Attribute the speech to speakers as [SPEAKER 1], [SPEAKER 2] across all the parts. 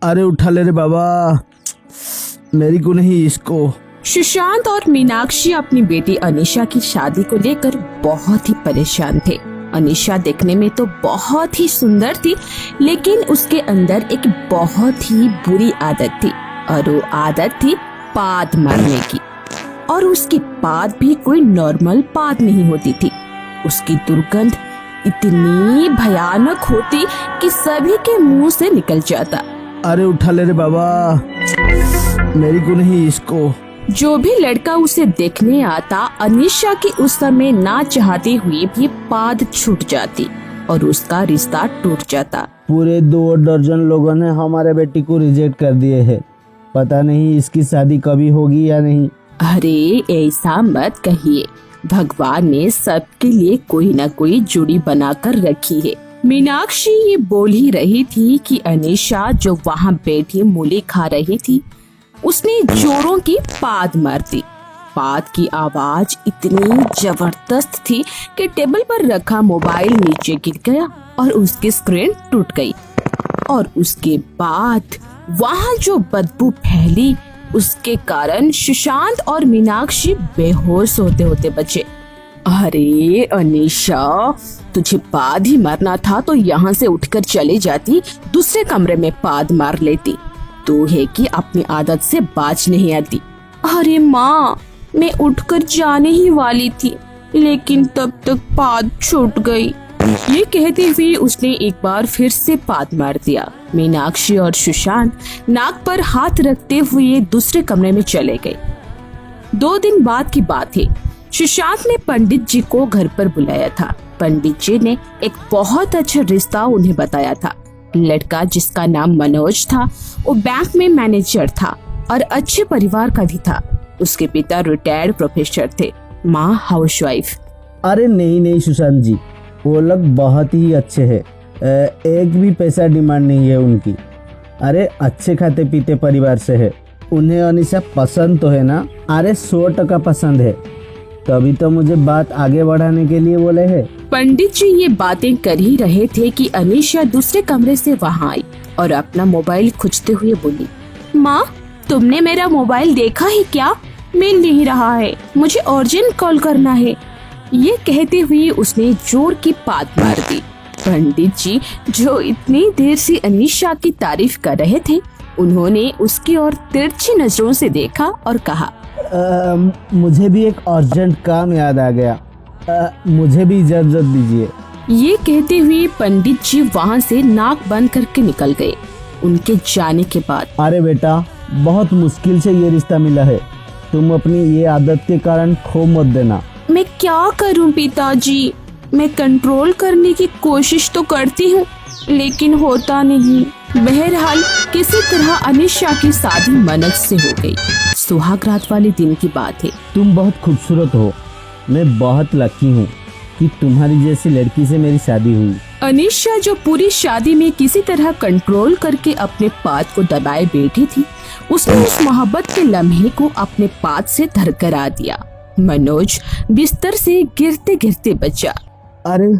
[SPEAKER 1] अरे उठा ले रे बाबा, मेरी को नहीं इसको।
[SPEAKER 2] सुशांत और मीनाक्षी अपनी बेटी अनीशा की शादी को लेकर बहुत ही परेशान थे। अनीशा देखने में तो बहुत ही सुंदर थी, लेकिन उसके अंदर एक बहुत ही बुरी आदत थी और वो आदत थी पाद मारने की। और उसकी पाद भी कोई नॉर्मल पाद नहीं होती थी। उसकी दुर्गंध इतनी भयानक होती कि सभी के मुंह से निकल जाता।
[SPEAKER 1] अरे उठा ले रे बाबा, मेरी को नहीं इसको।
[SPEAKER 2] जो भी लड़का उसे देखने आता, अनीशा की उस समय ना चाहते हुए भी पाद छूट जाती और उसका रिश्ता टूट जाता।
[SPEAKER 1] पूरे 2 दर्जन लोगों ने हमारे बेटी को रिजेक्ट कर दिए है। पता नहीं इसकी शादी कभी होगी या नहीं।
[SPEAKER 2] अरे ऐसा मत कहिए, भगवान ने सबके लिए कोई न कोई जोड़ी बनाकर रखी है। मीनाक्षी ये बोल ही रही थी कि अनीशा जो वहाँ बैठी मूली खा रही थी, उसने जोरों की पाद मार दी। पाद की आवाज इतनी जबरदस्त थी कि टेबल पर रखा मोबाइल नीचे गिर गया और उसकी स्क्रीन टूट गई। और उसके बाद वहाँ जो बदबू फैली, उसके कारण सुशांत और मीनाक्षी बेहोश होते होते बचे। अरे अनीशा, तुझे पाद ही मारना था तो यहाँ से उठकर चली जाती, दूसरे कमरे में पाद मार लेती। तू है कि अपनी आदत से बाज नहीं आती। अरे माँ, मैं उठकर जाने ही वाली थी, लेकिन तब तक पाद छूट गई। ये कहते हुए उसने एक बार फिर से पाद मार दिया। मीनाक्षी और सुशांत नाक पर हाथ रखते हुए दूसरे कमरे में चले गए। 2 दिन बाद की बात है। सुशांत ने पंडित जी को घर पर बुलाया था। पंडित जी ने एक बहुत अच्छा रिश्ता उन्हें बताया था। लड़का जिसका नाम मनोज था, वो बैंक में मैनेजर था और अच्छे परिवार का भी था। उसके पिता रिटायर्ड प्रोफेसर थे, माँ हाउसवाइफ।
[SPEAKER 1] अरे नहीं सुशांत जी, वो लोग बहुत ही अच्छे हैं। एक भी पैसा डिमांड नहीं है उनकी। अरे अच्छे खाते पीते परिवार से है। उन्हें अनीशा पसंद तो है ना? अरे 100% पसंद है, तभी तो मुझे बात आगे बढ़ाने के लिए बोले हैं।
[SPEAKER 2] पंडित जी ये बातें कर ही रहे थे कि अनीशा दूसरे कमरे से वहाँ आई और अपना मोबाइल खुजते हुए बोली, माँ, तुमने मेरा मोबाइल देखा है क्या? मिल नहीं रहा है, मुझे अर्जेंट कॉल करना है। ये कहते हुए उसने जोर की पाद मार दी। पंडित जी जो इतनी देर से अनीशा की तारीफ कर रहे थे, उन्होंने उसकी ओर तिरछी नजरों से देखा और कहा,
[SPEAKER 1] मुझे भी एक अर्जेंट काम याद आ गया, मुझे भी इजाजत दीजिए।
[SPEAKER 2] ये कहते हुए पंडित जी वहाँ से नाक बंद करके निकल गए। उनके जाने के बाद,
[SPEAKER 1] अरे बेटा, बहुत मुश्किल से ये रिश्ता मिला है, तुम अपनी ये आदत के कारण खो मत देना।
[SPEAKER 2] मैं क्या करूं पिताजी, मैं कंट्रोल करने की कोशिश तो करती हूँ, लेकिन होता नहीं। बहरहाल किसी तरह अनीशा की शादी मनोज से हो गई। सुहाग रात वाले दिन की बात है।
[SPEAKER 1] तुम बहुत खूबसूरत हो, मैं बहुत लकी हूँ कि तुम्हारी जैसी लड़की से मेरी शादी हुई।
[SPEAKER 2] अनीशा जो पूरी शादी में किसी तरह कंट्रोल करके अपने पाद को दबाए बैठी थी, उसने उस मोहब्बत के लम्हे को अपने पाद से धरकरा दिया। मनोज बिस्तर से गिरते गिरते बचा।
[SPEAKER 1] अरे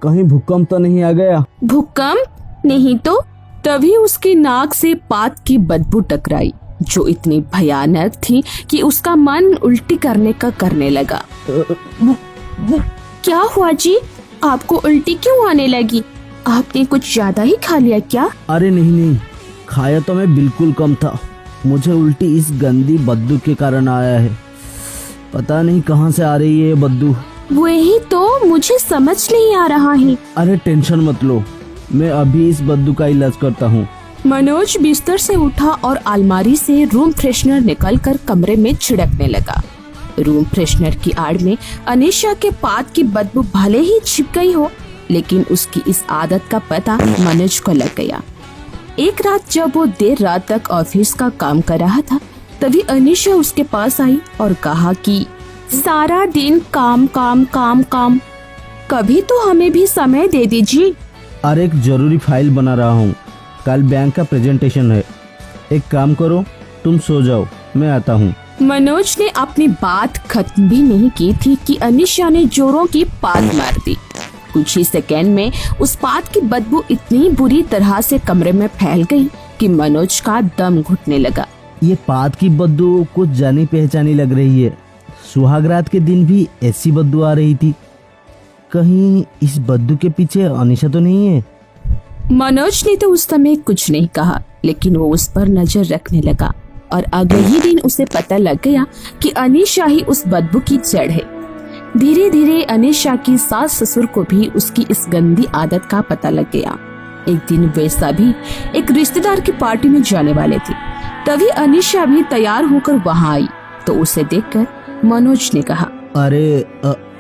[SPEAKER 1] कहीं भूकंप तो नहीं आ गया?
[SPEAKER 2] भूकंप नहीं तो। तभी उसकी नाक से पाद की बदबू टकराई, जो इतनी भयानक थी कि उसका मन उल्टी करने का करने लगा। क्या हुआ जी, आपको उल्टी क्यों आने लगी? आपने कुछ ज्यादा ही खा लिया क्या?
[SPEAKER 1] अरे नहीं, खाया तो मैं बिल्कुल कम था। मुझे उल्टी इस गंदी बदबू के कारण आया है। पता नहीं कहाँ से आ रही है ये बदबू।
[SPEAKER 2] वही तो मुझे समझ नहीं आ रहा है।
[SPEAKER 1] अरे टेंशन मत लो, मैं अभी इस बदबू का इलाज करता हूँ।
[SPEAKER 2] मनोज बिस्तर से उठा और अलमारी से रूम फ्रेशनर निकालकर कमरे में छिड़कने लगा। रूम फ्रेशनर की आड़ में अनीशा के पाद की बदबू भले ही छिप गई हो, लेकिन उसकी इस आदत का पता मनोज को लग गया। एक रात जब वो देर रात तक ऑफिस का काम कर रहा था, तभी अनीशा उसके पास आई और कहा कि सारा दिन काम काम काम काम, कभी तो हमें भी समय दे दीजिए।
[SPEAKER 1] अरे एक जरूरी फाइल बना रहा हूँ, कल बैंक का प्रेजेंटेशन है। एक काम करो, तुम सो जाओ, मैं आता हूँ।
[SPEAKER 2] मनोज ने अपनी बात खत्म भी नहीं की थी कि अनीशा ने जोरों की पाद मार दी। कुछ ही सेकेंड में उस पाद की बदबू इतनी बुरी तरह से कमरे में फैल गई कि मनोज का दम घुटने लगा।
[SPEAKER 1] ये पाद की बदबू कुछ जानी पहचानी लग रही है। सुहागरात के दिन भी ऐसी बदबू आ रही थी। कहीं इस बदबू के पीछे अनीशा तो नहीं है?
[SPEAKER 2] मनोज ने तो उस समय कुछ नहीं कहा, लेकिन वो उस पर नजर रखने लगा और अगले ही दिन उसे पता लग गया कि अनीशा ही उस बदबू की जड़ है। धीरे धीरे अनीशा की सास ससुर को भी उसकी इस गंदी आदत का पता लग गया। एक दिन वे सभी एक रिश्तेदार की पार्टी में जाने वाले थे। तभी अनीशा भी तैयार होकर वहाँ आई तो उसे देखकर मनोज ने कहा,
[SPEAKER 1] अरे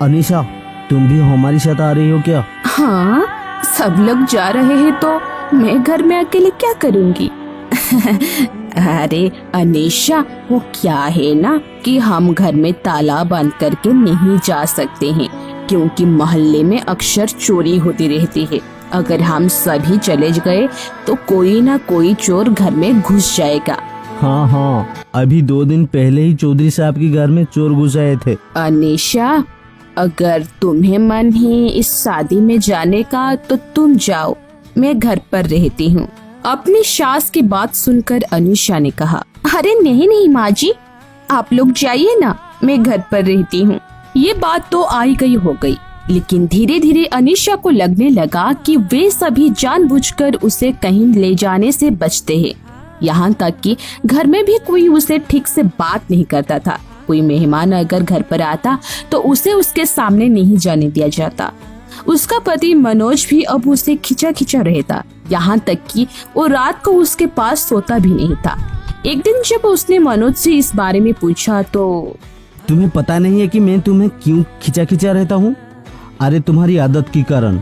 [SPEAKER 1] अनीशा, तुम भी हमारी साथ आ रही हो क्या?
[SPEAKER 2] हाँ, सब लोग जा रहे हैं तो मैं घर में अकेले क्या करूँगी? अरे अनीशा, वो क्या है ना कि हम घर में ताला बंद करके नहीं जा सकते हैं, क्योंकि मोहल्ले में अक्सर चोरी होती रहती है। अगर हम सभी चले गए तो कोई ना कोई चोर घर में घुस जाएगा।
[SPEAKER 1] हाँ, अभी 2 दिन पहले ही चौधरी साहब के घर में चोर घुस आए थे।
[SPEAKER 2] अनीशा, अगर तुम्हें मन है इस शादी में जाने का तो तुम जाओ, मैं घर पर रहती हूँ। अपनी सास की बात सुनकर अनीशा ने कहा, अरे नहीं माँ जी, आप लोग जाइए ना, मैं घर पर रहती हूँ। ये बात तो आई गई हो गई, लेकिन धीरे धीरे अनीशा को लगने लगा कि वे सभी जानबूझकर उसे कहीं ले जाने से बचते हैं। यहाँ तक कि घर में भी कोई उसे ठीक से बात नहीं करता था। कोई मेहमान अगर घर पर आता तो उसे उसके सामने नहीं जाने दिया जाता। उसका पति मनोज भी अब उसे खिंचा खिंचा रहता, यहाँ तक कि वो रात को उसके पास सोता भी नहीं था। एक दिन जब उसने मनोज से इस बारे में पूछा तो,
[SPEAKER 1] तुम्हें पता नहीं है कि मैं तुम्हें क्यों खिंचा खिंचा रहता हूँ? अरे तुम्हारी आदत के कारण।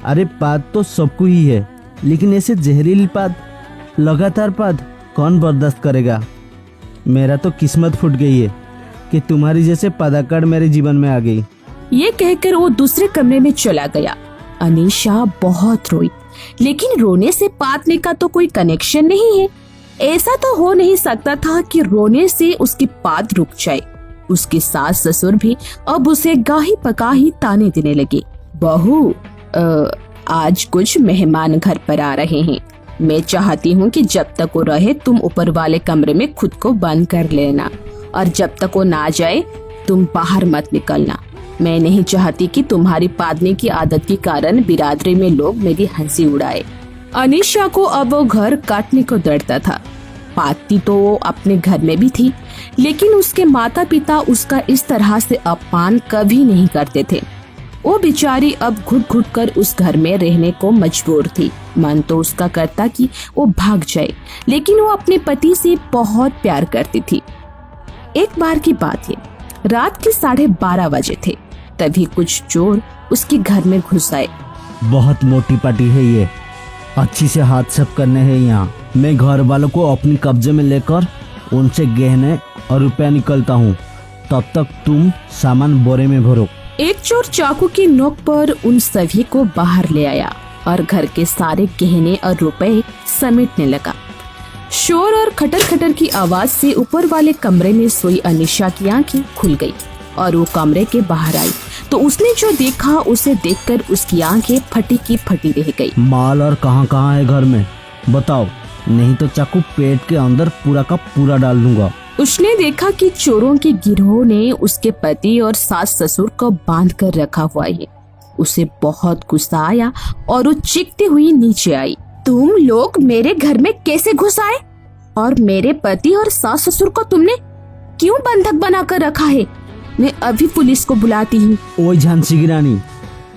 [SPEAKER 1] अरे पाद तो सबको ही है, लेकिन ऐसे जहरीली पाद, लगातार पाद कौन बर्दाश्त करेगा? मेरा तो किस्मत फूट गई है कि तुम्हारी जैसे पदाकड़ मेरे जीवन में आ गई।
[SPEAKER 2] ये कहकर वो दूसरे कमरे में चला गया। अनीशा बहुत रोई, लेकिन रोने से पादने का तो कोई कनेक्शन नहीं है। ऐसा तो हो नहीं सकता था कि रोने से उसकी पाद रुक जाए। उसकी सास ससुर भी अब उसे गाही पकाही ताने देने लगे। बहू, आज कुछ मेहमान घर पर आ रहे हैं। मैं चाहती हूँ कि जब तक वो रहे तुम ऊपर वाले कमरे में खुद को बंद कर लेना, और जब तक वो ना जाए तुम बाहर मत निकलना। मैं नहीं चाहती कि तुम्हारी पादने की आदत के कारण बिरादरी में लोग मेरी हंसी उड़ाए। अनीशा को अब वो घर काटने को डरता था। पादती तो वो अपने घर में भी थी, लेकिन उसके माता पिता उसका इस तरह से अपमान कभी नहीं करते थे। वो बेचारी अब घुट घुट कर उस घर में रहने को मजबूर थी। मन तो उसका करता कि वो भाग जाए, लेकिन वो अपने पति से बहुत प्यार करती थी। एक बार की बात है, रात के 12:30 बजे थे। तभी कुछ चोर उसके घर में घुस आए।
[SPEAKER 1] बहुत मोटी पार्टी है ये, अच्छी से हाथ साफ करने हैं यहाँ। मैं घर वालों को अपनी कब्जे में लेकर उनसे गहने और रुपया निकलता हूँ, तब तक तुम सामान बोरे में भरो।
[SPEAKER 2] एक चोर चाकू की नोक पर उन सभी को बाहर ले आया और घर के सारे गहने और रुपए समेटने लगा। शोर और खटर खटर की आवाज से ऊपर वाले कमरे में सोई अनीशा की आंखें खुल गई और वो कमरे के बाहर आई तो उसने जो देखा उसे देखकर उसकी आंखें फटी की फटी रह गई।
[SPEAKER 1] माल और कहाँ है घर में, बताओ, नहीं तो चाकू पेट के अंदर पूरा का पूरा डाल दूंगा।
[SPEAKER 2] उसने देखा कि चोरों के गिरोह ने उसके पति और सास ससुर को बांध कर रखा हुआ है। उसे बहुत गुस्सा आया और वो चीखती हुई नीचे आई। तुम लोग मेरे घर में कैसे घुस आए? और मेरे पति और सास ससुर को तुमने क्यों बंधक बनाकर रखा है? मैं अभी पुलिस को बुलाती हूँ।
[SPEAKER 1] ओए झांसी की रानी,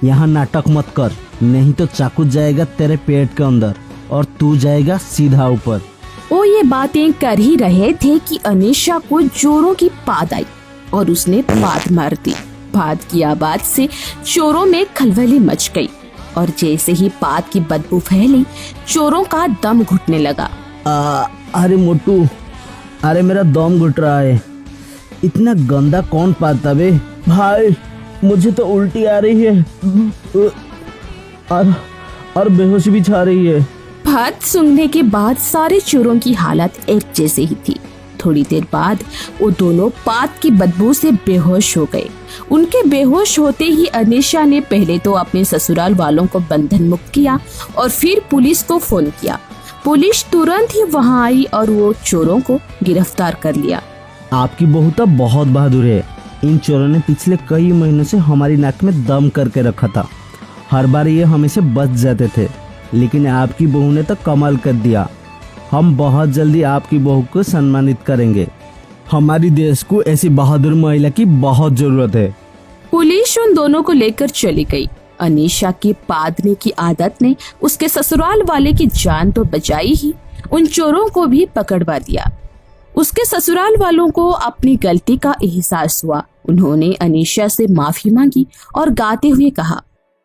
[SPEAKER 1] यहाँ नाटक मत कर, नहीं तो चाकू जाएगा तेरे पेट के अंदर और तू जाएगा सीधा ऊपर।
[SPEAKER 2] वो ये बातें कर ही रहे थे कि अनीशा को जोरों की पाद आई और उसने पाद मार दी। पाद की आवाज से चोरों में खलबली मच गई और जैसे ही पाद की बदबू फैली, चोरों का दम घुटने लगा।
[SPEAKER 1] अरे मोटू, अरे मेरा दम घुट रहा है। इतना गंदा कौन पाता बे? भाई, मुझे तो उल्टी आ रही है और बेहोशी भी छा रही है।
[SPEAKER 2] बात सुनने के बाद सारे चोरों की हालत एक जैसे ही थी। थोड़ी देर बाद वो दोनों पाद की बदबू से बेहोश हो गए। उनके बेहोश होते ही अनीशा ने पहले तो अपने ससुराल वालों को बंधन मुक्त किया और फिर पुलिस को फोन किया। पुलिस तुरंत ही वहां आई और वो चोरों को गिरफ्तार कर लिया।
[SPEAKER 1] आपकी बहू तो बहुत बहादुर है। इन चोरों ने पिछले कई महीनों से हमारी नाक में दम करके रखा था। हर बार ये हमें से बच जाते थे, लेकिन आपकी बहू ने तो कमाल कर दिया। हम बहुत जल्दी आपकी बहू को सम्मानित करेंगे। हमारी देश को ऐसी बहादुर महिला की बहुत जरूरत है।
[SPEAKER 2] पुलिस उन दोनों को लेकर चली गई। अनीशा की पादने की आदत ने उसके ससुराल वाले की जान तो बचाई ही, उन चोरों को भी पकड़वा दिया। उसके ससुराल वालों को अपनी गलती का एहसास हुआ। उन्होंने अनीशा से माफी मांगी और गाते हुए कहा,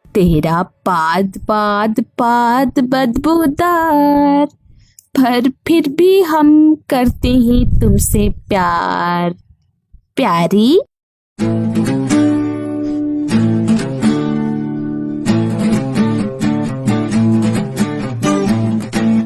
[SPEAKER 2] तेरा पाद पाद पाद बदबूदार, पर फिर भी हम करते हैं तुमसे प्यार, प्यारी।